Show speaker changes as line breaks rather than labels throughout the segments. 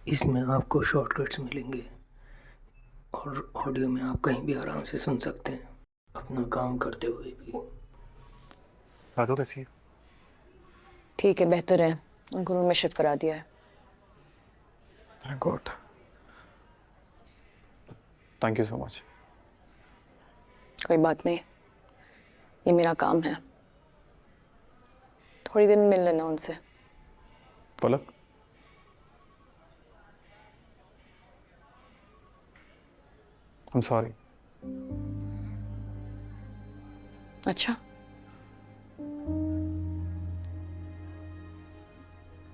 इसमें आपको शॉर्टकट्स मिलेंगे और ऑडियो में आप कहीं भी आराम से सुन सकते हैं, अपना काम करते हुए भी।
राधो कैसी है?
ठीक है, बेहतर है। उनको रूम में शिफ्ट करा दिया है।
Thank God. Thank you so much.
कोई बात नहीं, ये मेरा काम है। थोड़ी देर में मिल लेना उनसे।
पलक, आई एम सॉरी।
अच्छा।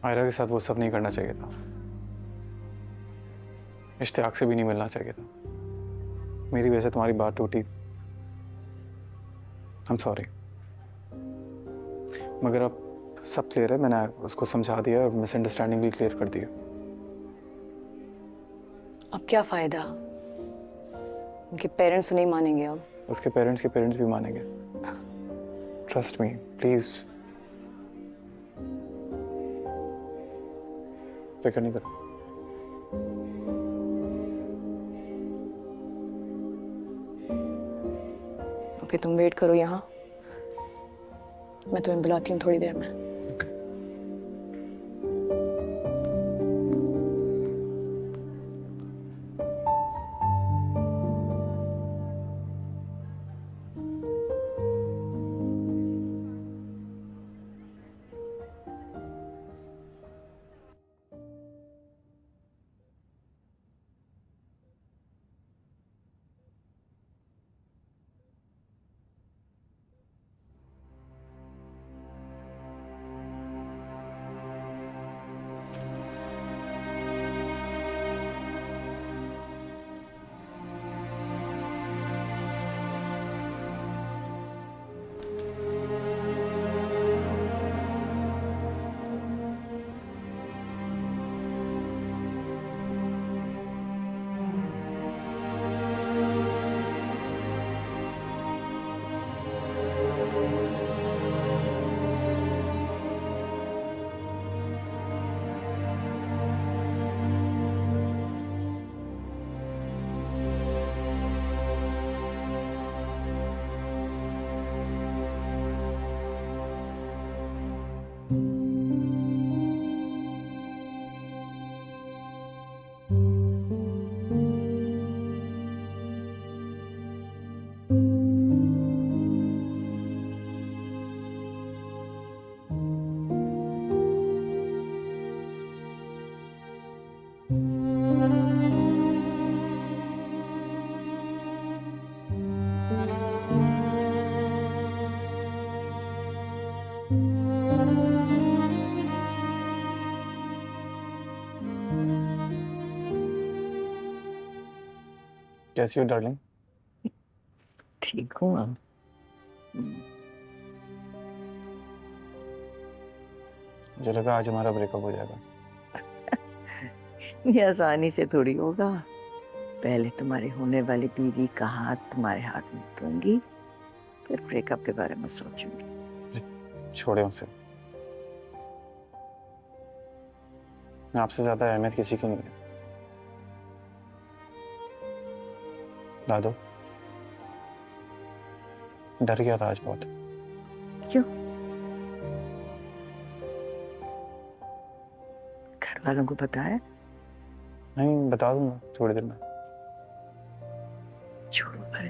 आयरा के साथ वो सब नहीं करना चाहिए था। इश्तियाक से भी नहीं मिलना चाहिए था। मेरी वजह से तुम्हारी बात टूटी। I am sorry. मगर अब सब क्लियर है, मैंने उसको समझा दिया और मिसअंडरस्टैंडिंग भी क्लियर कर दी है।
अब क्या फायदा? उनके पेरेंट्स तो नहीं मानेंगे अब।
उसके पेरेंट्स के पेरेंट्स भी मानेंगे। Trust me please. फिक्र नहीं करो।
ओके, तुम वेट करो यहाँ। मैं तुम्हें बुलाती हूँ थोड़ी देर में।
कैसी हो डार्लिंग?
ठीक हूँ अब।
मुझे लगा आज हमारा ब्रेकअप हो जाएगा।
ये आसानी से थोड़ी होगा। पहले तुम्हारी होने वाली बीवी का हाथ तुम्हारे हाथ में दूंगी, फिर ब्रेकअप के बारे में सोचूंगी।
छोड़े उसे। आपसे ज्यादा अहमियत किसी की नहीं है। दादो, डर गया था आज बहुत।
क्यों? घर वालों को पता है?
नहीं, बता दूंगा थोड़ी देर में।
छोड़ो पर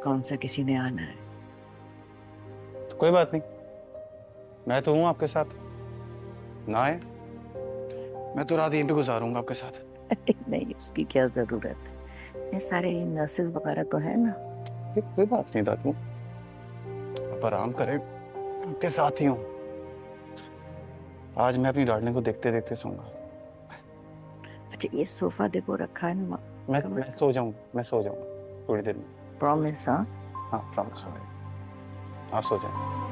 कौन सा किसी ने आना है।
तो कोई बात नहीं, मैं तो हूं आपके साथ। ना आए, मैं तो रात यहीं पे गुजारूंगा आपके साथ।
नहीं, उसकी क्या जरूरत है। ये सारे नर्सेज वगैरह तो है ना।
कोई बात नहीं दादू, आप आराम करें, आपके साथ ही हूँ। आज मैं अपनी डार्लिंग को देखते देखते सोऊंगा।
अच्छा, ये सोफा देखो रखा है ना।
मैं सो जाऊंगा थोड़ी देर में।
प्रॉमिस? हाँ
हाँ प्रॉमिस, ओके। आप सो जाएं।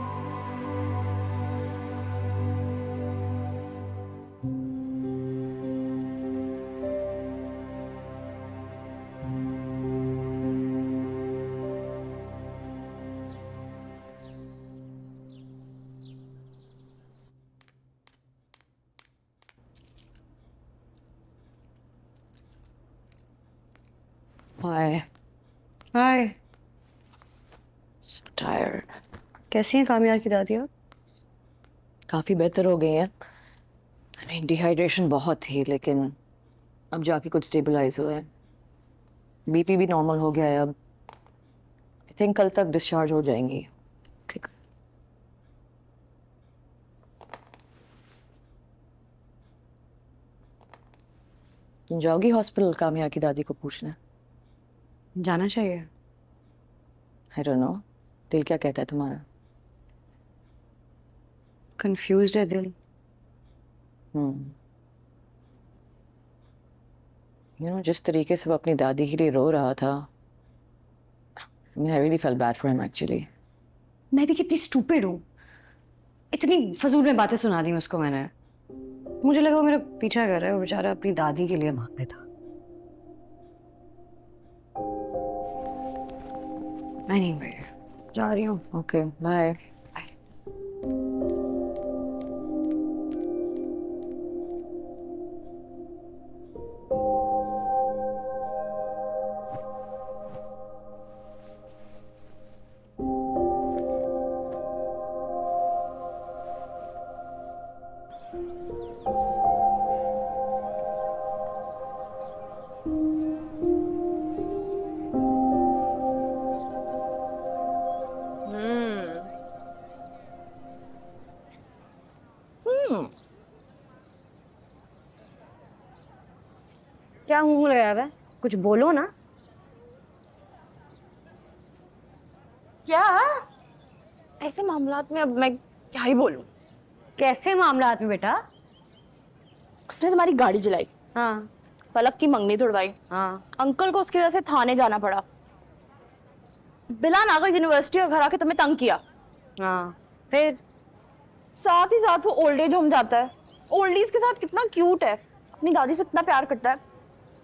हाय।
हाय।
So tired.
कैसी हैं कामयार की दादी आप?
काफी बेहतर हो गई हैं। I mean, डिहाइड्रेशन बहुत थी, लेकिन अब जाके कुछ स्टेबलाइज हुआ है। बीपी भी नॉर्मल हो गया है अब। आई थिंक कल तक डिस्चार्ज हो जाएंगी।
ठीक।
तुम जाओगी हॉस्पिटल कामयार की दादी को पूछना?
जाना चाहिए।
आई डोंट नो, दिल क्या कहता है तुम्हारा?
कंफ्यूज्ड है दिल।
जिस तरीके से वो अपनी दादी के लिए रो रहा था, I mean, I really felt bad for him actually.
मैं भी कितनी स्टूपिड हूँ, इतनी फजूल में बातें सुना दी उसको मैंने। मुझे लगा वो मेरा पीछा कर रहा है, वो बेचारा अपनी दादी के लिए भाग था। Anyway, जा रही हूँ।
Okay, bye.
क्या मुंह लगा है? कुछ बोलो ना।
क्या ऐसे मामलात में अब मैं क्या ही बोलूं?
कैसे मामलात में बेटा?
उसने तुम्हारी गाड़ी जलाई,
हाँ
फलक की मंगनी तोड़वाई,
हाँ।
अंकल को उसकी वजह से थाने जाना पड़ा, बिला नागर यूनिवर्सिटी और घर आके तुम्हें तंग किया।
हाँ फिर
साथ ही साथ वो ओल्ड एज होम जाता है, ओल्ड एज के साथ कितना क्यूट है, अपनी दादी से कितना प्यार करता है,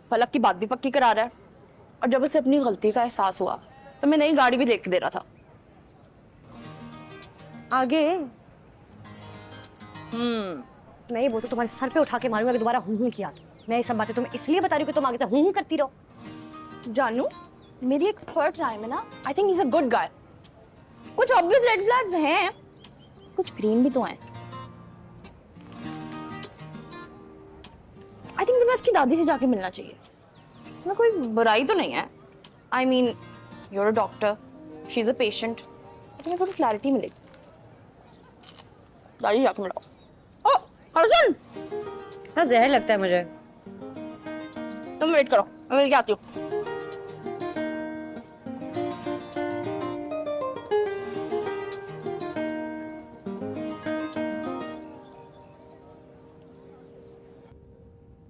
फलक की बात भी पक्की करा रहा है। और जब उसे अपनी गलती का एहसास हुआ तो मैं नई गाड़ी भी देख के दे रहा था।
आगे मैं ये बोलती तुम्हारे सर पे उठा के मारूंगा अगर दोबारा हूं किया तो। मैं ये सब बातें तुम्हें इसलिए बता रही हूँ कि तुम आगे से हूं करती रहो।
जानू, मेरी एक्सपर्ट राय में ना, I think he is a good guy. कुछ ऑब्वियस रेड फ्लैग्स हैं, कुछ ग्रीन भी तो हैं। आई थिंक तुम्हें इसकी दादी से जाके मिलना चाहिए, इसमें कोई बुराई तो नहीं है। I mean, you are a doctor, she is a patient, तुम्हें थोड़ी क्लैरिटी मिलेगी। दादी जाके मिलाओ। ओ हसन,
हाँ जहर लगता है मुझे।
तुम वेट करो, मैं मिल के आती हूँ।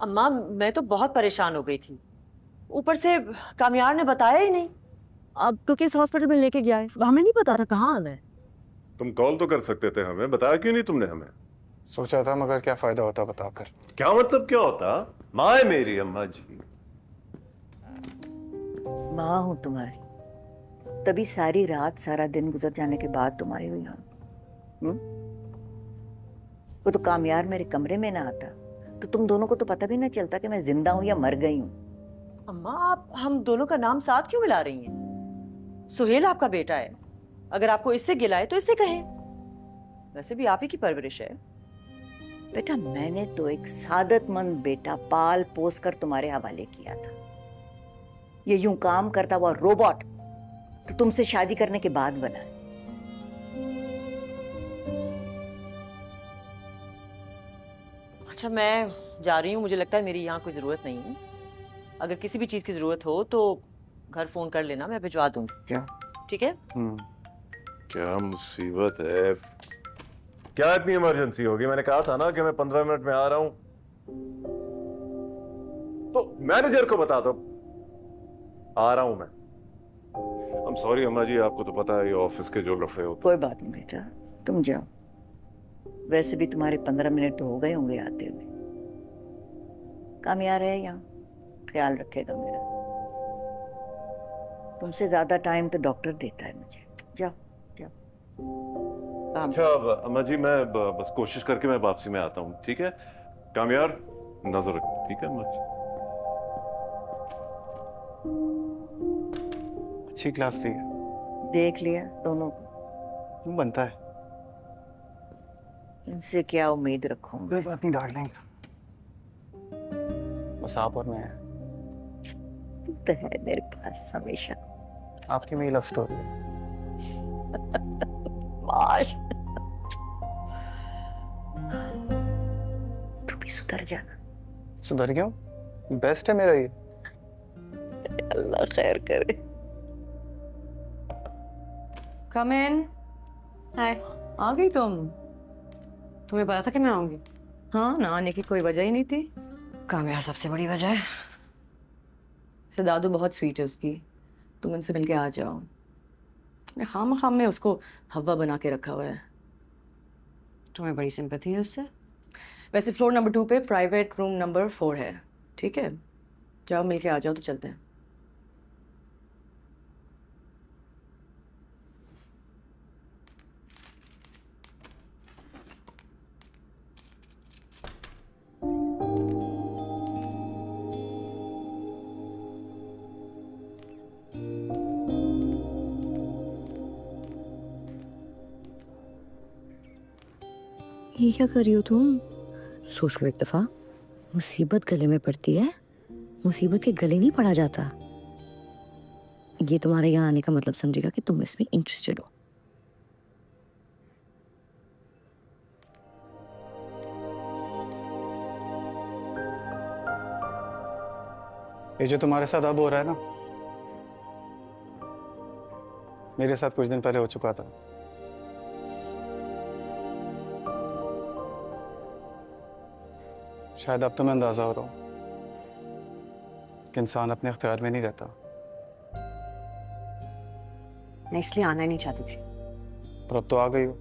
अम्मा, मैं तो बहुत परेशान हो गई थी। ऊपर से कामयार ने बताया ही नहीं। अब तो किस हॉस्पिटल में लेके गया है, हमें नहीं पता था कहाँ आना है।
तुम कॉल तो कर सकते थे हमें, बताया क्यों नहीं तुमने हमें?
सोचा था मगर क्या फायदा होता बताकर।
क्या मतलब क्या होता? माँ है मेरी अम्मा जी।
माँ हूं तुम्हारी, तभी सारी रात सारा दिन गुजर जाने के बाद तुम आई हो यहाँ। वो तो कामयार मेरे कमरे में ना आता तो तुम दोनों को तो पता भी ना चलता कि मैं जिंदा हूं या मर गई हूं।
अम्मा, आप हम दोनों का नाम साथ क्यों मिला रही हैं? सुहेल आपका बेटा है, अगर आपको इससे गिला है तो इससे कहें। वैसे भी आप ही की परवरिश है।
बेटा, मैंने तो एक सादतमंद बेटा पाल पोस कर तुम्हारे हवाले किया था। ये यूं काम करता हुआ रोबोट तो तुमसे शादी करने के बाद बना है।
अच्छा, मैं जा रही हूँ, मुझे लगता है मेरी यहाँ कोई जरूरत नहीं है। अगर किसी भी चीज की जरूरत हो तो घर फोन कर लेना, मैं भिजवा दूंगी।
क्या?
ठीक है?
क्या मुसीबत है? क्या इतनी इमरजेंसी होगी? मैंने कहा था ना कि मैं 15 मिनट में आ रहा हूं। तो मैनेजर को बता दो आ रहा हूं मैं। I'm sorry अम्मा जी, आपको तो पता है ये ऑफिस के जो लफड़े होते।
कोई बात नहीं बेटा, तुम जाओ। वैसे भी तुम्हारे 15 मिनट तो हो गए होंगे आते हुए। कामयार है यहाँ, ख्याल रखेगा मेरा। तुमसे ज्यादा टाइम तो डॉक्टर देता है मुझे। जाओ जाओ।
अच्छा अम्मा जी, मैं बस कोशिश करके मैं वापसी में आता हूँ, ठीक है? कामयार नजर रखना, ठीक है अम्मा जी?
अच्छी क्लास ली है।
देख लिया दोनों को।
क्यों बनता है?
इनसे क्या उम्मीद रखूंगा?
कोई बात नहीं डार्लिंग, बस आप और मैं हैं।
तू तो है मेरे पास हमेशा।
आपकी मेरी लव स्टोरी है।
माश, तू भी सुधर जा।
सुधर क्यों? बेस्ट है मेरा ये।
अल्लाह खैर करे।
कम इन।
हाय।
आ गई तुम?
तुम्हें पता था कि मैं आऊंगी?
हाँ, ना आने की कोई वजह ही नहीं थी।
काम यार सबसे बड़ी वजह है।
से दादू बहुत स्वीट है उसकी, तुम उनसे मिलके आ जाओ। तुमने खाम में उसको हवा बना के रखा हुआ है।
तुम्हें बड़ी सिंपैथी है उससे?
वैसे फ्लोर नंबर 2 पे प्राइवेट रूम नंबर 4 है, ठीक है? जाओ मिलके आ जाओ तो चलते हैं।
ये क्या कर रही हो तुम? सोच लो एक दफा, मुसीबत गले में पड़ती है, मुसीबत के गले नहीं पड़ा जाता। ये तुम्हारे यहाँ आने का मतलब समझेगा कि तुम इसमें इंटरेस्टेड हो।
ये जो तुम्हारे साथ अब हो रहा है ना, मेरे साथ कुछ दिन पहले हो चुका था। शायद अब तुम्हें अंदाजा हो रहा हो कि इंसान अपने इख्तियार में नहीं रहता।
मैं इसलिए आना ही नहीं चाहती थी।
पर अब तो आ गई हो,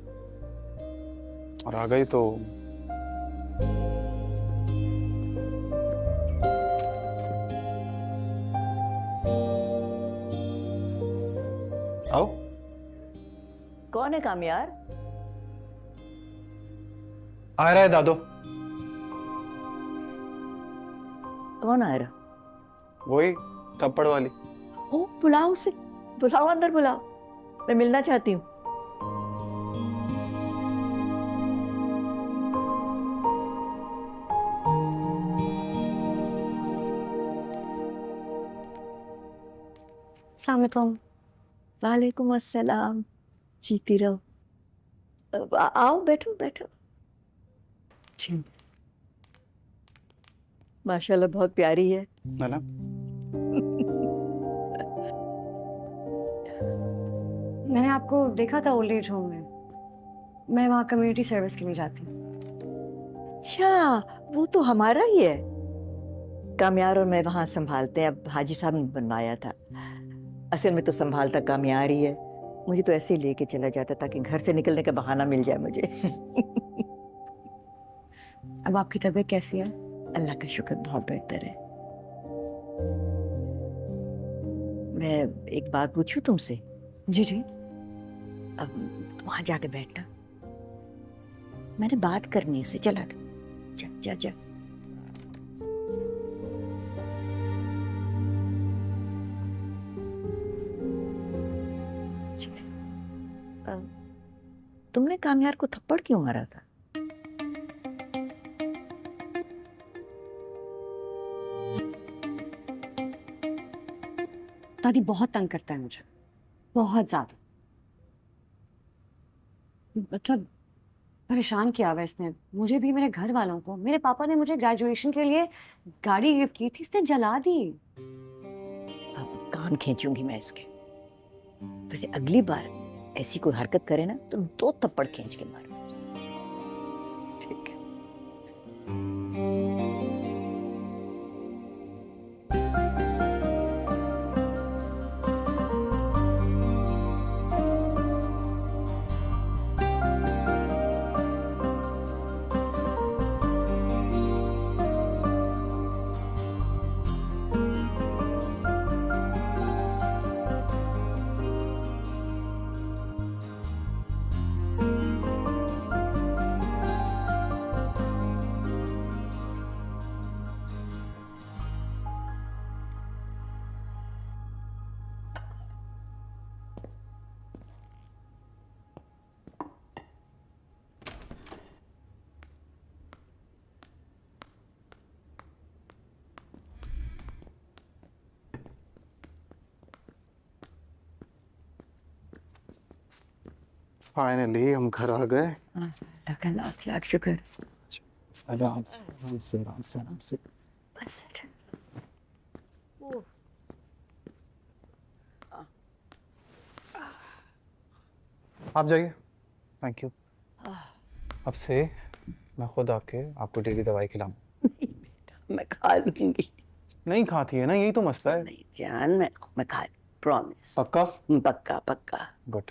और आ गई तो आओ।
कौन है कामयार?
आ रहा है दादो।
कौन आ रहा?
वही थप्पड़ वाली।
ओ, बुलाओ उसे, बुलाओ अंदर बुलाओ, मैं मिलना चाहती हूँ।
अस्सलाम वालेकुम।
वालेकुम अस्सलाम। जीती रहो। आओ बैठो बैठो।
जी।
माशाल्लाह बहुत प्यारी है।
है ना?
मैंने आपको देखा था ओल्ड एज होम में। मैं वहाँ कम्युनिटी सर्विस के लिए जाती हूँ।
अच्छा, वो तो हमारा ही है। कामयार और मैं वहाँ संभालते हैं। अब हाजी साहब ने बनवाया था। असल में तो संभालता कामयार ही है। मुझे तो ऐसे ही लेके चला जाता ताकि घर से निकलने का बहाना मिल जाए मुझे।
अब आपकी तबीयत कैसी है?
अल्लाह का शुक्र, बहुत बेहतर है। मैं एक बात पूछूं तुमसे?
जी जी।
अब तुम वहां जाके बैठना, मैंने बात करनी है उससे। चला जा जा जा। तुमने कामयार को थप्पड़ क्यों मारा था?
दादी बहुत तंग करता है मुझे, बहुत ज्यादा। मतलब परेशान किया हुआ इसने मुझे भी, मेरे घर वालों को। मेरे पापा ने मुझे ग्रेजुएशन के लिए गाड़ी गिफ्ट की थी, इसने जला दी।
अब कान खींचूंगी मैं इसके। वैसे अगली बार ऐसी कोई हरकत करे ना तो 2 थप्पड़ खींच के मारो। ठीक है।
फाइनली हम घर आ गए।
अल्लाह का लाख लाख शुक्र।
आराम से आराम से आराम से आराम से।
बस
आप जाइए, थैंक यू। अब से मैं खुद आके आपको डेली दवाई खिलाऊं।
मैं खा लूंगी।
नहीं खाती है ना, यही तो मसला है।
नहीं जान, मैं खा, प्रॉमिस।
पक्का?
पक्का पक्का।
गुड।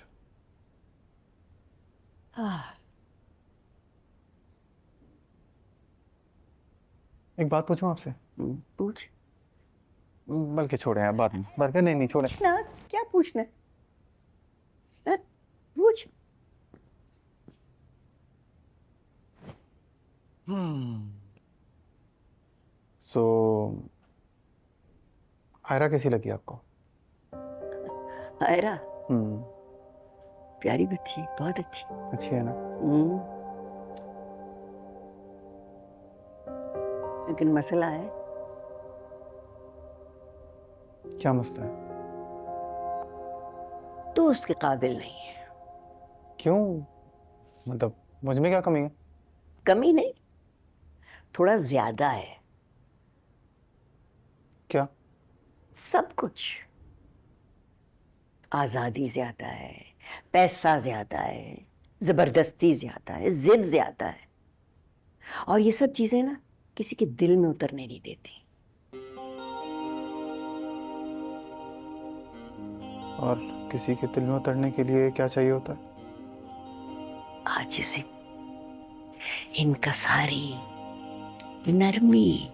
एक बात पूछूं आपसे?
पूछ
बल्कि छोड़े आप, बात नहीं, बल्कि नहीं छोड़े।
ना, क्या पूछना है? हाँ, पूछ।
सो आयरा कैसी लगी आपको?
आयरा प्यारी बच्ची, बहुत अच्छी।
अच्छी है ना?
लेकिन मसला है।
क्या मसला है?
तो उसके काबिल नहीं है।
क्यों? मतलब मुझ में क्या कमी है?
कमी नहीं, थोड़ा ज्यादा है।
क्या?
सब कुछ। आजादी ज्यादा है, पैसा ज्यादा है, जबरदस्ती ज्यादा है, जिद ज्यादा है। और ये सब चीजें ना किसी के दिल में उतरने नहीं देती।
और किसी के दिल में उतरने के लिए क्या चाहिए होता है?
आजिज़ी, इनकसारी, नरमी।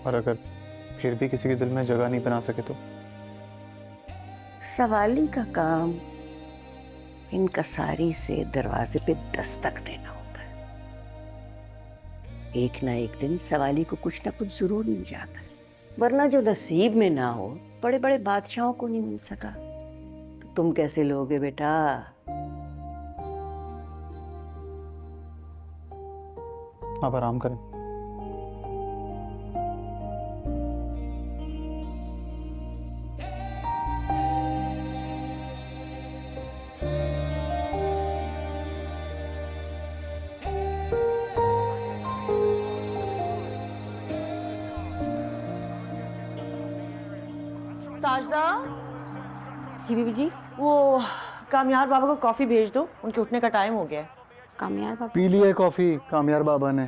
और अगर फिर भी किसी के दिल में जगह नहीं बना सके तो?
सवाली का काम इनकसारी से दरवाजे पे दस्तक देना होता है। एक ना एक दिन सवाली को कुछ ना कुछ जरूर मिल जाता है, वरना जो नसीब में ना हो, बड़े बड़े बादशाहों को नहीं मिल सका तो तुम कैसे लोगे बेटा?
आप आराम करें।
साजदा,
जी बीबी जी।
वो कामयार बाबा को कॉफी भेज दो, उनके उठने का टाइम हो गया है।
कामयार बाबा?
पी लिए कॉफी कामयार बाबा ने।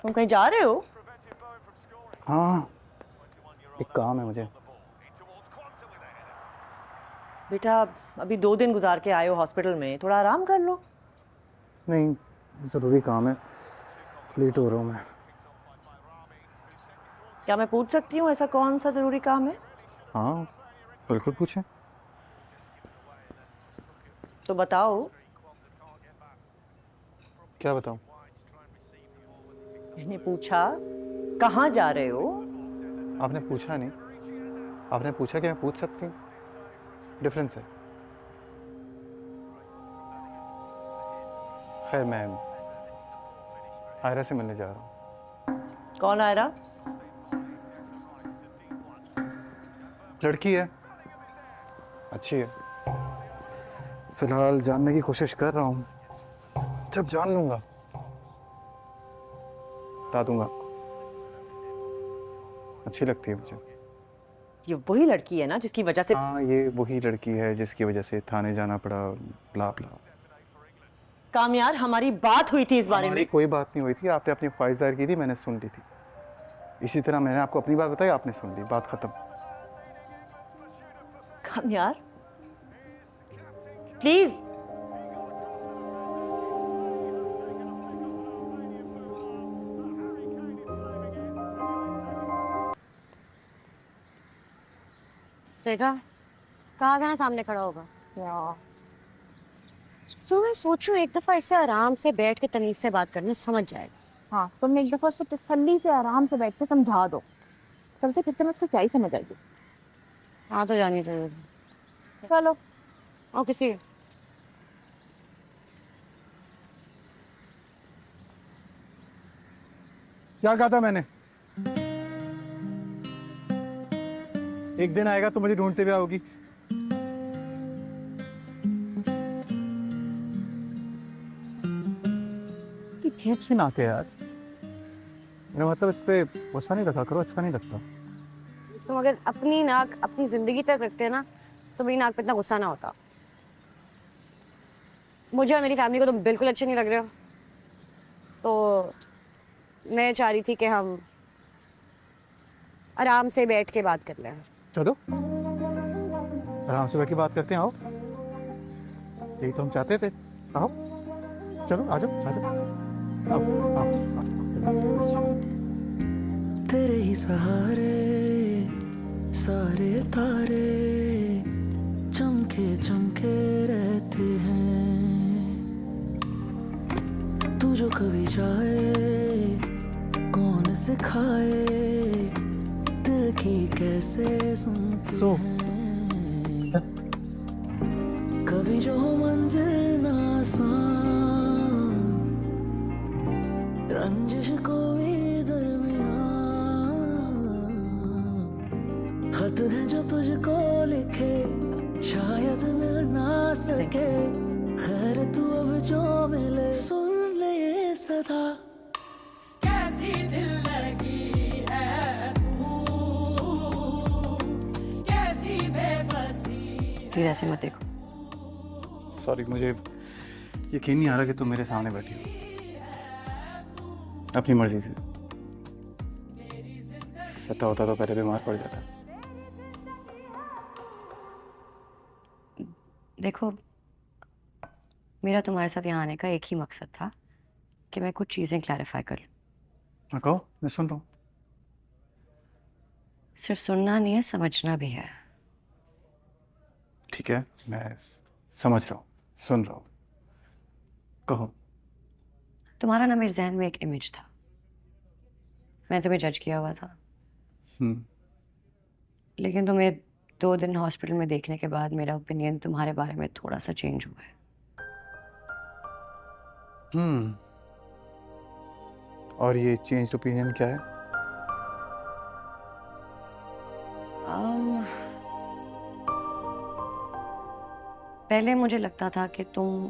तुम कहीं जा रहे हो?
हाँ, एक काम है मुझे।
बेटा अभी 2 दिन गुजार के आए हो हॉस्पिटल में, थोड़ा आराम कर लो।
नहीं, जरूरी काम है, लेट हो रहा हूँ मैं।
क्या मैं पूछ सकती हूँ ऐसा कौन सा जरूरी काम है?
हाँ बिल्कुल पूछें।
तो बताओ।
क्या बताऊँ?
मैंने पूछा कहाँ जा रहे हो?
आपने पूछा नहीं, आपने पूछा कि मैं पूछ सकती हूँ, डिफरेंस है। खैर मैं आयरा से मिलने जा रहा हूँ।
कौन आयरा?
लड़की है, अच्छी है। फिलहाल जानने की कोशिश कर रहा हूँ, जब जान लूंगा बता दूंगा आपको। अच्छी लगती है मुझे।
ये वही लड़की है ना जिसकी वजह से?
हाँ, ये वही लड़की है जिसकी वजह से थाने जाना पड़ा, ब्ला ब्ला।
कामयार, हमारी बात हुई थी इस बारे
हमारी
में।
कोई बात नहीं हुई थी, आपने अपनी ख्वाहिश जाहिर की थी, मैंने सुन ली थी। इसी तरह मैंने आपको अपनी बात बताई, आपने सुन ली, बात खत्म।
कामयार प्लीज।
देखा, कहा था ना सामने खड़ा होगा। सो मैं सोचूं एक दफा इससे आराम से बैठ के तमीज से बात करने, समझ जाएगा।
हाँ, तुम एक दफा उसको तसल्ली से आराम से बैठ के समझा दो, चलते फिरते में उसको क्या ही समझ आएगी।
हाँ तो जानी चाहिए।
चलो।
और किसी
क्या कहा था मैंने? एक दिन आएगा तो मुझे ढूंढते हुए आओगी। अजीब सी नाक है यार। मेरा मतलब इस पे गुस्सा नहीं रखा करो, अच्छा नहीं लगता।
तुम अगर अपनी नाक अपनी जिंदगी तक रखते ना तो मेरी नाक पे इतना गुस्सा ना होता। मुझे और मेरी फैमिली को तुम बिल्कुल अच्छे नहीं लग रहे हो, तो मैं चाह रही थी कि हम आराम से बैठ के बात कर लें।
चलो आराम से बैठ के बात करते हैं, आओ। यही तो हम चाहते थे, आओ चलो आ जाओ आ जाओ, आओ आओ।
तेरे ही सहारे सारे तारे चमके चमके रहते हैं, तू जो कभी जाए कौन सिखाए दिल की कैसे सुनती है, कभी जो मंजिल ना आसान रंजिश को दरमियां खत है जो तुझको लिखे शायद मिल ना सके, खैर तू अब जो मिले सुन ले ये सदा, कैसी दिल लगी है तू, कैसी बेबसी।
प्लीज ऐसे मत देखो।
सॉरी, मुझे यकीन नहीं आ रहा कि तुम मेरे सामने बैठी हो अपनी मर्जी से। पता होता तो पहले बीमार पड़ जाता।
देखो, मेरा तुम्हारे साथ यहाँ आने का एक ही मकसद था कि मैं कुछ चीज़ें क्लैरिफाई कर लूँ।
हाँ, कहो, मैं सुन रहा हूँ।
सिर्फ सुनना नहीं है, समझना भी है।
ठीक है, मैं समझ रहा हूँ, सुन रहा हूँ, कहो।
तुम्हारा ना मेरे जहन में एक इमेज था, मैं तुम्हें जज किया हुआ था। लेकिन तुम्हें 2 दिन हॉस्पिटल में देखने के बाद मेरा ओपिनियन तुम्हारे बारे में थोड़ा सा चेंज हुआ है।
और ये चेंज ओपिनियन क्या है?
पहले मुझे लगता था कि तुम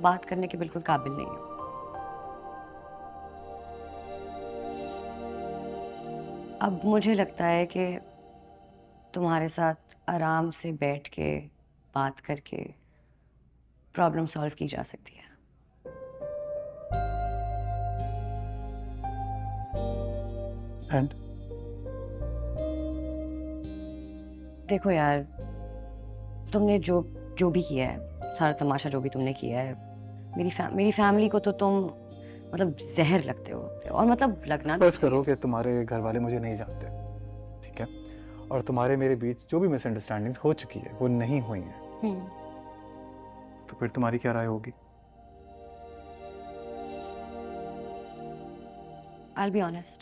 बात करने के बिल्कुल काबिल नहीं हो। अब मुझे लगता है कि तुम्हारे साथ आराम से बैठ के बात करके प्रॉब्लम सॉल्व की जा सकती है।
एंड
देखो यार, तुमने जो भी किया है, सारा तमाशा जो भी तुमने किया है, मेरी फैमिली को तो तुम मतलब जहर लगते हो, और मतलब लगना
बस करो कि तुम्हारे घर वाले मुझे नहीं जानते, ठीक है? और तुम्हारे मेरे बीच जो भी मिसअंडरस्टैंडिंग्स हो चुकी है वो नहीं हुई है, तो फिर तुम्हारी क्या राय होगी?
I'll be honest,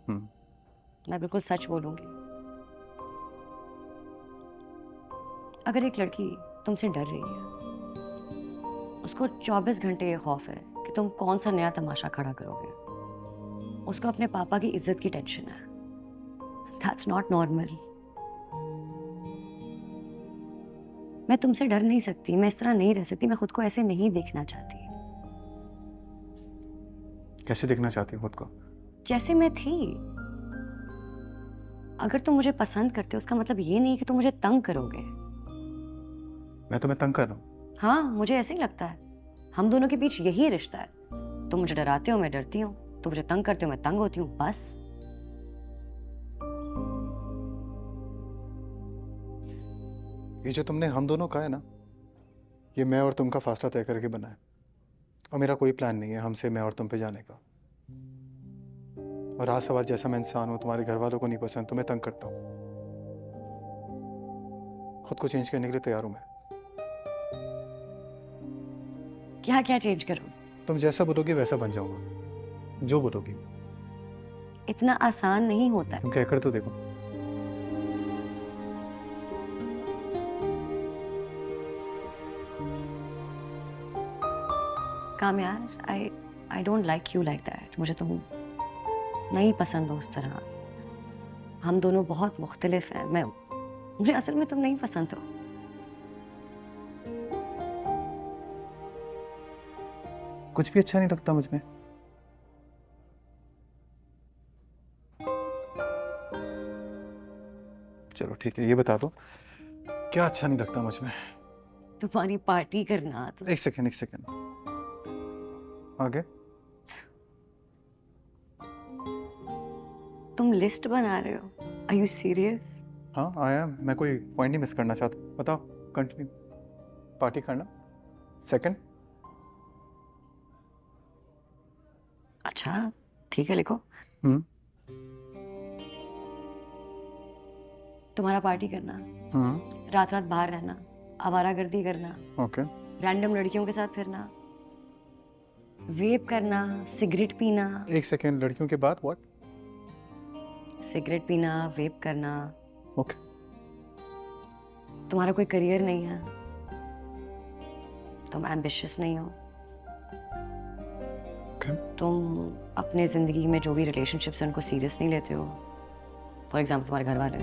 मैं बिल्कुल सच बोलूंगी। अगर एक लड़की तुमसे डर रही है, उसको 24 घंटे ये खौफ है कि तुम कौन सा नया तमाशा खड़ा करोगे, उसको अपने पापा की इज्जत की टेंशन है, That's not normal। मैं तुमसे डर नहीं सकती, मैं इस तरह नहीं रह सकती, मैं खुद को ऐसे नहीं देखना चाहती।
कैसे देखना चाहती हो खुद को?
जैसे मैं थी। अगर तुम मुझे पसंद करते हो उसका मतलब ये नहीं कि तुम मुझे तंग करोगे।
मैं तुम्हें तंग कर रहा हूँ?
हाँ, मुझे ऐसे ही लगता है। हम दोनों के बीच यही रिश्ता है। तुम मुझे डराते हो, मैं डरती हूँ। तुम मुझे तंग करते हो, मैं तंग होती हूँ, बस।
ये जो तुमने हम दोनों कहा है ना, ये मैं और तुम का फासला तय करके बना है, और मेरा कोई प्लान नहीं है हमसे मैं और तुम पे जाने का। और आज सवाल, जैसा मैं इंसान हूँ, तुम्हारे घर वालों को नहीं पसंद तो मैं तंग करता हूँ। खुद को चेंज करने के लिए तैयार हूँ मैं।
क्या क्या चेंज करो?
तुम जैसा बोलोगी वैसा बन जाऊंगा, जो बोलोगी।
इतना आसान नहीं होता है।
तुम कहकर तो देखो।
काम यार, I don't like you like that। मुझे तुम नहीं पसंद हो उस तरह। हम दोनों बहुत मुख्तलिफ हैं। मुझे असल में तुम नहीं पसंद हो।
कुछ भी अच्छा नहीं लगता मुझ में। ठीक है, ये बता दो क्या अच्छा नहीं लगता मुझ में?
तुम्हारी पार्टी करना तो
एक सेकेंड आगे।
तुम लिस्ट बना रहे हो? Are you serious?
हाँ आया, मैं कोई पॉइंट नहीं मिस करना चाहता। बताओ, कंटिन्यू। पार्टी करना, सेकंड।
अच्छा ठीक है, लिखो।
हम्म
तुम्हारा पार्टी करना, रात रात बाहर रहना, आवारागर्दी करना,
ओके।
रैंडम लड़कियों के साथ फिरना, वेप करना, सिगरेट पीना।
एक सेकेंड, लड़कियों के बाद व्हाट?
सिगरेट पीना, वेप करना।
ओके।
तुम्हारा कोई करियर नहीं है, तुम एम्बिशियस नहीं हो,
Okay.
तुम अपने जिंदगी में जो भी रिलेशनशिप्स हैं उनको सीरियस नहीं लेते हो। फॉर एग्जाम्पल तुम्हारे घर वाले।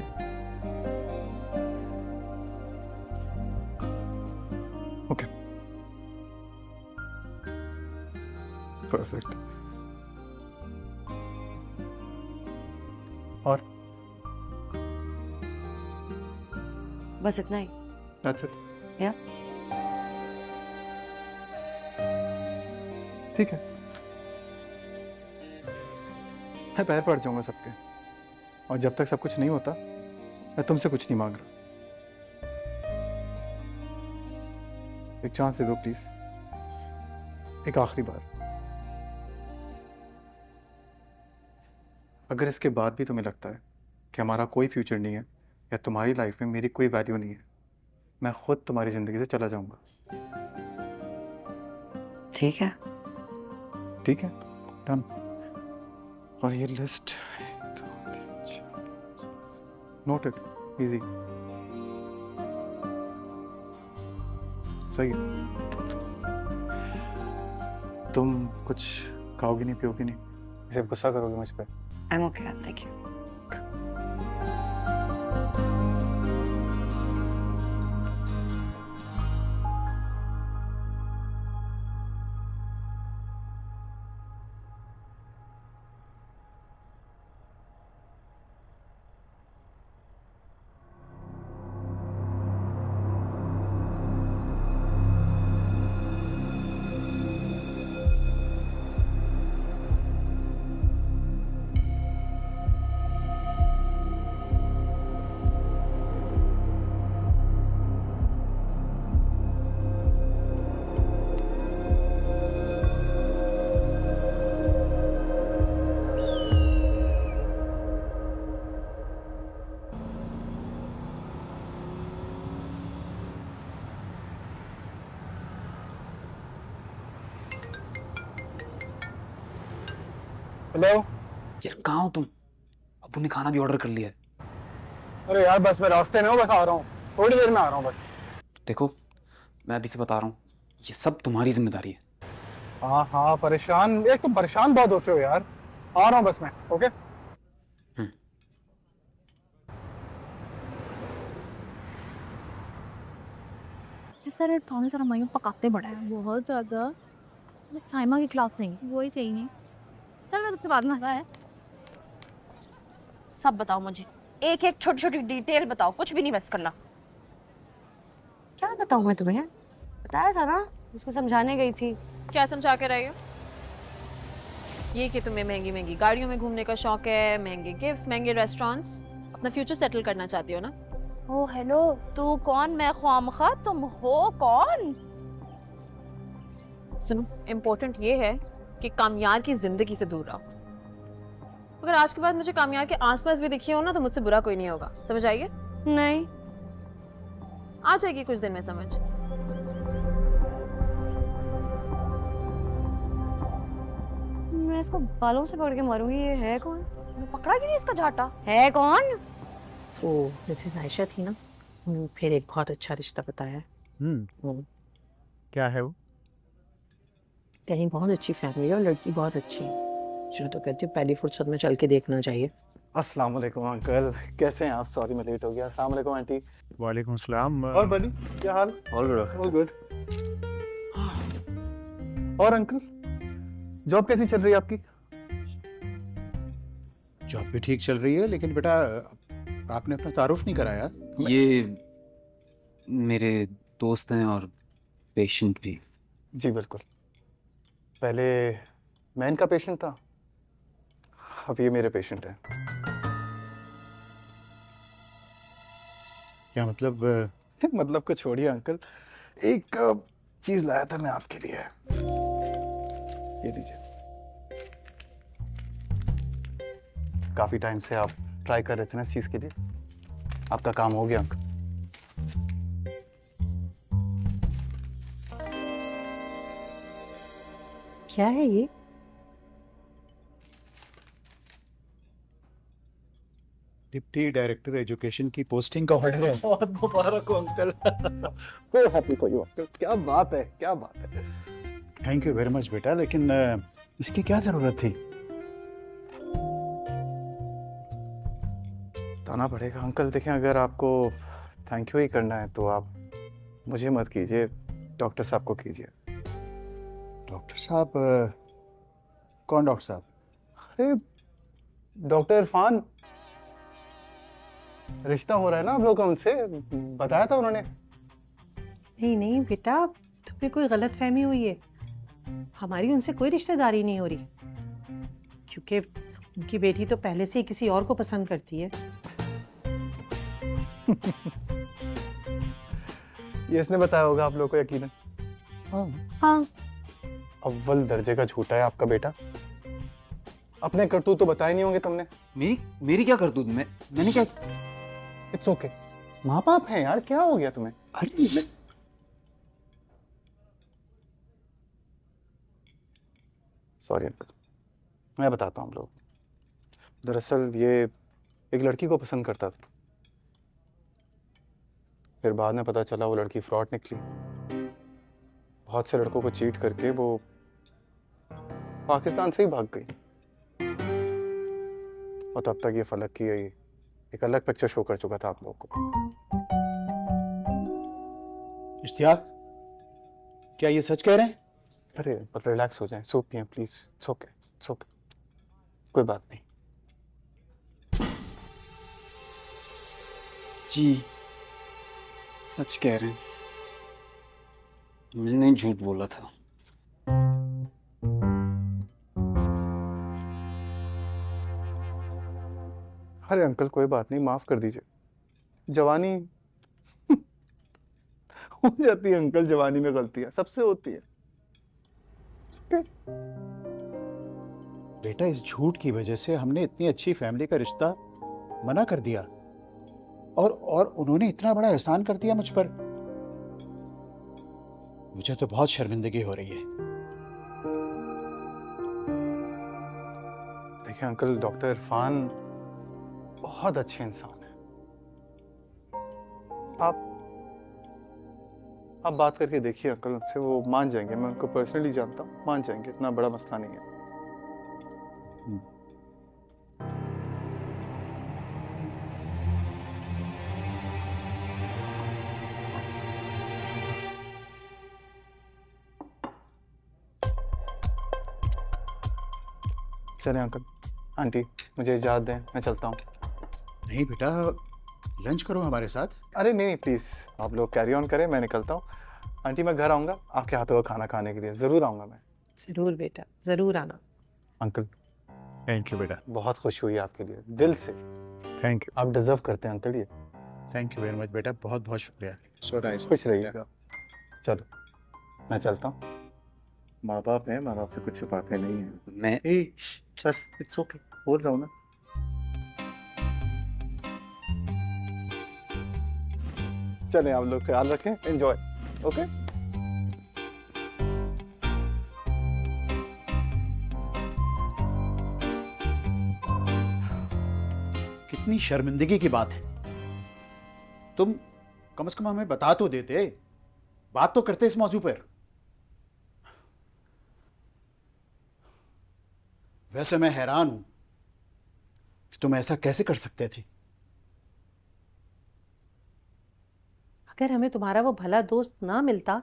Okay, perfect. और
बस इतना ही।
That's it.
या
ठीक है, मैं पैर पड़ जाऊंगा सबके, और जब तक सब कुछ नहीं होता मैं तुमसे कुछ नहीं मांग रहा। एक चांस दे दो प्लीज, एक आखिरी बार। अगर इसके बाद भी तुम्हें लगता है कि हमारा कोई फ्यूचर नहीं है या तुम्हारी लाइफ में मेरी कोई वैल्यू नहीं है, मैं खुद तुम्हारी जिंदगी से चला जाऊंगा।
ठीक है।
ठीक है, डन। और ये लिस्ट नोटेड, इजी। सही है। तुम कुछ खाओगी नहीं, पियोगी नहीं, इसे गुस्सा करोगे मुझ पे?
I am okay, thank you.
Hello
यार कहाँ हो तुम? अब्बू ने खाना भी ऑर्डर कर लिया है।
अरे यार बस मैं रास्ते में हूँ, बस आ रहा हूँ, थोड़ी देर में आ रहा हूँ बस।
देखो मैं अभी से बता रहा हूँ, ये सब तुम्हारी जिम्मेदारी है।
हाँ हाँ, परेशान, एक तुम परेशान बहुत होते हो यार। आ रहा हूँ बस मैं, ओके।
सर पानी सारा मायूं पकाते बड़ा है बहुत ज़्यादा। साइमा की क्लास नहीं, वही सही नहीं। चल मैं तुझसे बाद में आता है। सब बताओ मुझे, एक एक छोटी छोटी डिटेल बताओ, कुछ भी नहीं मिस करना।
क्या बताऊँ मैं तुम्हें? बताया था ना, उसको समझाने गई थी।
क्या समझा के रही हो? ये कि तुम्हें महंगी महंगी गाड़ियों में घूमने का शौक है, महंगे गिफ्ट्स, महंगे रेस्टोरेंट्स, अपना फ्यूचर सेटल करना चाहती हो ना? ओ हेलो, तू कौन, मैं ख्वामखा, तुम हो कौन? सुनो, इम्पोर्टेंट ये है कि कामयार की जिंदगी से दूर रहो। अगर आज के बाद मुझे कामयार के आसपास भी दिखी हो ना, तो मुझसे बुरा कोई नहीं होगा, समझ आई है?
नहीं।
आ जाएगी कुछ दिन में समझ।
मैं इसको बालों से पकड़ के मारूंगी। ये है कौन?
पकड़ा कि नहीं इसका झाटा?
है कौन?
वो जैसे आयशा थी ना, फिर एक बहुत अच्छा रिश्ता बताया।
क्या है वो?
कहीं बहुत अच्छी फैमिली है और लड़की बहुत अच्छी है। जो तो कहती हूँ पहली फुर्सत में चल के देखना चाहिए।
अस्सलाम वालेकुम अंकल, कैसे हैं आप? सॉरी मैं लेट हो गया। अस्सलाम वालेकुम आंटी।
वालेकुम सलाम।
और बनी, क्या हाल?
All good.
और अंकल, जॉब कैसी चल रही है आपकी?
जॉब भी ठीक चल रही है, लेकिन बेटा आपने अपना तारुफ नहीं कराया।
ये मेरे दोस्त हैं और पेशेंट भी।
जी बिल्कुल, पहले मैं इनका पेशेंट था, अब ये मेरे पेशेंट हैं।
क्या मतलब?
मतलब को छोड़िए अंकल, एक चीज लाया था मैं आपके लिए, ये लीजिए। काफी टाइम से आप ट्राई कर रहे थे ना इस चीज के लिए, आपका काम हो गया अंकल।
क्या है ये?
डिप्टी डायरेक्टर एजुकेशन की पोस्टिंग का ऑर्डर है।
बहुत मुबारक हो uncle. So happy for you uncle, क्या बात है, क्या बात है।
थैंक यू वेरी मच बेटा, लेकिन इसकी क्या जरूरत थी?
बताना पड़ेगा अंकल। देखें, अगर आपको थैंक यू ही करना है तो आप मुझे मत कीजिए, डॉक्टर साहब को कीजिए।
डॉक्टर साहब? कौन डॉक्टर साहब?
अरे डॉक्टर इरफान, रिश्ता हो रहा है ना आप लोग का उनसे, बताया था उन्होंने।
नहीं नहीं बेटा, तुम्हें कोई गलत फहमी हुई है। हमारी उनसे कोई रिश्तेदारी नहीं हो रही, क्योंकि उनकी बेटी तो पहले से ही किसी और को पसंद करती है।
ये इसने बताया होगा आप लोग को यकीनन।
हाँ।
अव्वल दर्जे का झूठा है आपका बेटा, अपने करतूत तो बताए नहीं होंगे तुमने।
मेरी क्या करतूत? मैंने क्या?
इट्स ओके, माँ बाप हैं यार, क्या हो गया तुम्हें?
अरे
सॉरी अंकल, मैं बताता हूँ हम लोग। दरअसल ये एक लड़की को पसंद करता था, फिर बाद में पता चला वो लड़की फ्रॉड निकली। बहुत से लड़कों को चीट करके वो पाकिस्तान से ही भाग गई, और तब तक ये फलक की एक अलग पिक्चर शो कर चुका था आप लोगों को।
इश्तियाक, क्या ये सच कह रहे हैं?
अरे पर रिलैक्स हो जाएं, सूप पिएं please. It's okay, it's okay, कोई बात नहीं।
जी सच कह रहे हैं, मैंने झूठ बोला था।
अरे अंकल कोई बात नहीं, माफ कर दीजिए। जवानी हो जाती है अंकल, जवानी में गलतियां सबसे होती है।
बेटा, इस झूठ की वजह से हमने इतनी अच्छी फैमिली का रिश्ता मना कर दिया, और उन्होंने इतना बड़ा एहसान कर दिया मुझ पर। मुझे तो बहुत शर्मिंदगी हो रही है।
देखिए अंकल, डॉक्टर इरफान बहुत अच्छे इंसान है। आप बात करके देखिए अंकल उनसे, वो मान जाएंगे। मैं उनको पर्सनली जानता हूँ, मान जाएंगे, इतना बड़ा मसला नहीं है। चले अंकल, आंटी मुझे इजाज़त दें, मैं चलता हूँ।
नहीं बेटा, लंच करो हमारे साथ।
अरे नहीं प्लीज़, आप लोग कैरी ऑन करें, मैं निकलता हूँ। आंटी मैं घर आऊँगा आपके हाथों का खाना खाने के लिए, ज़रूर आऊँगा मैं।
जरूर बेटा, जरूर आना।
अंकल
थैंक यू बेटा।
बहुत खुशी हुई आपके लिए, दिल से।
थैंक यू,
आप डिजर्व करते हैं अंकल ये।
थैंक यू वेरी मच बेटा, बहुत बहुत शुक्रिया। So nice.
खुश रहिएगा। चलो मैं चलता हूँ। माँ बाप हैं, माँ बाप से कुछ छुपाते नहीं हैं।
मैं
बस इट्स ओके, बोल रहा हूँ ना। चलें, आप लोग ख्याल रखें, एंजॉय। ओके
कितनी शर्मिंदगी की बात है। तुम कम से कम हमें बता तो देते, बात तो करते इस मौजू पर। वैसे मैं हैरान हूं कि तुम ऐसा कैसे कर सकते थे।
अगर हमें तुम्हारा वो भला दोस्त ना मिलता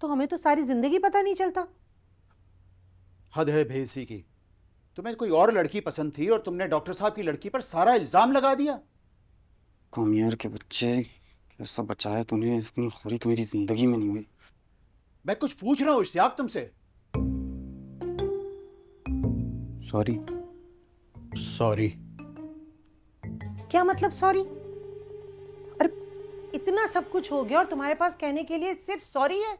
तो हमें तो सारी जिंदगी पता नहीं चलता।
हद है भेसी की। तुम्हें कोई और लड़की पसंद थी और तुमने डॉक्टर साहब की लड़की पर सारा इल्जाम लगा दिया।
कामियार के बच्चे, कैसा बचा है तूने, इतनी खोरी तो मेरी जिंदगी में नहीं हुई।
मैं कुछ पूछ रहा हूँ इश्तियाक तुमसे।
सॉरी।
सॉरी?
क्या मतलब सॉरी? अरे इतना सब कुछ हो गया और तुम्हारे पास कहने के लिए सिर्फ सॉरी है?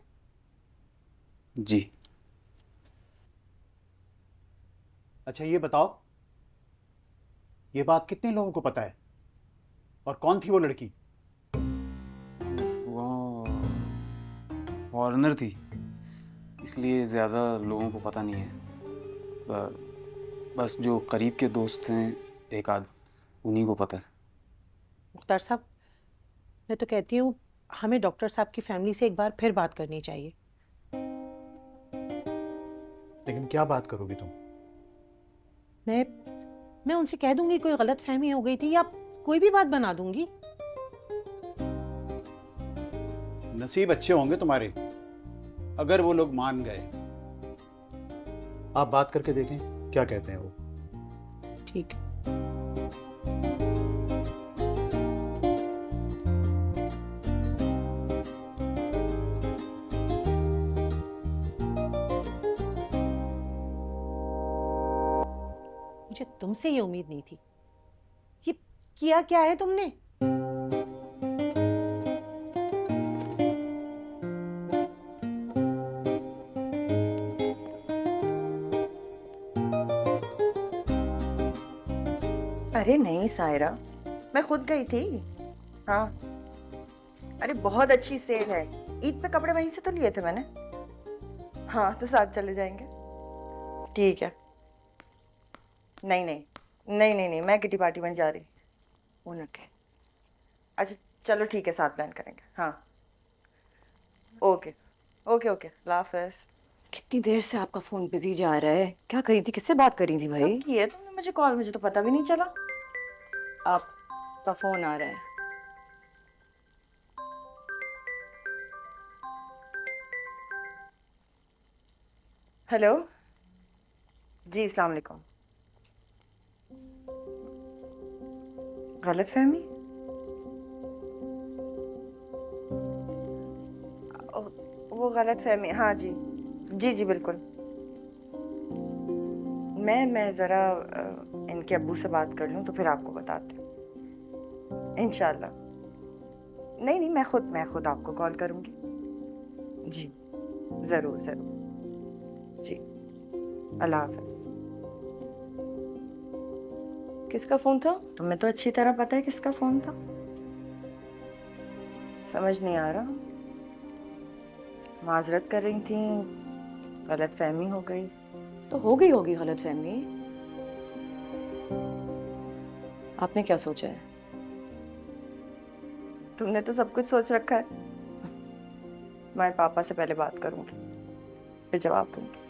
जी।
अच्छा ये बताओ, ये बात कितने लोगों को पता है और कौन थी वो लड़की?
वो फॉरेनर थी, इसलिए ज़्यादा लोगों को पता नहीं है। बस जो करीब के दोस्त हैं एक आध, उन्हीं को पता है।
मुख्तार साहब, मैं तो कहती हूँ हमें डॉक्टर साहब की फैमिली से एक बार फिर बात करनी चाहिए।
लेकिन क्या बात करोगी तुम?
मैं उनसे कह दूंगी कोई गलत फहमी हो गई थी या कोई भी बात बना दूंगी।
नसीब अच्छे होंगे तुम्हारे अगर वो लोग मान गए। आप बात करके देखें क्या कहते हैं वो।
ठीक है। मुझे तुमसे ये उम्मीद नहीं थी। ये किया क्या है तुमने?
अरे नहीं सायरा, मैं खुद गई थी। हाँ, अरे बहुत अच्छी सेल है, ईद पे कपड़े वहीं से तो लिए थे मैंने। हाँ तो साथ चले जाएंगे। ठीक है। नहीं नहीं नहीं नहीं नहीं, मैं किटी पार्टी में जा रही। फोन रखे। अच्छा चलो ठीक है, साथ प्लान करेंगे। हाँ ओके ओके ओके, अल्लाह हाफ़िज़।
कितनी देर से आपका फोन बिजी जा रहा है? क्या करी थी, किससे बात करी थी भाई?
ये तुमने मुझे कॉल, मुझे तो पता भी नहीं चला।
आपका फोन आ रहा है।
हेलो जी, अस्सलाम वालेकुम। गलत फहमी? वो गलत फहमी, हाँ जी जी जी बिल्कुल। मैं ज़रा इनके अब्बू से बात कर लूँ तो फिर आपको बताती हूँ इंशाल्लाह। नहीं नहीं, मैं खुद आपको कॉल करूँगी। जी ज़रूर ज़रूर जी, अल्लाह हाफ़िज़।
किसका फोन था?
तुम्हें तो अच्छी तरह पता है किसका फ़ोन था। समझ नहीं आ रहा। माजरत कर रही थी, गलत फहमी हो गई।
तो हो गई होगी गलत फहमी। आपने क्या सोचा है?
तुमने तो सब कुछ सोच रखा है। मैं पापा से पहले बात करूंगी, फिर जवाब दूंगी।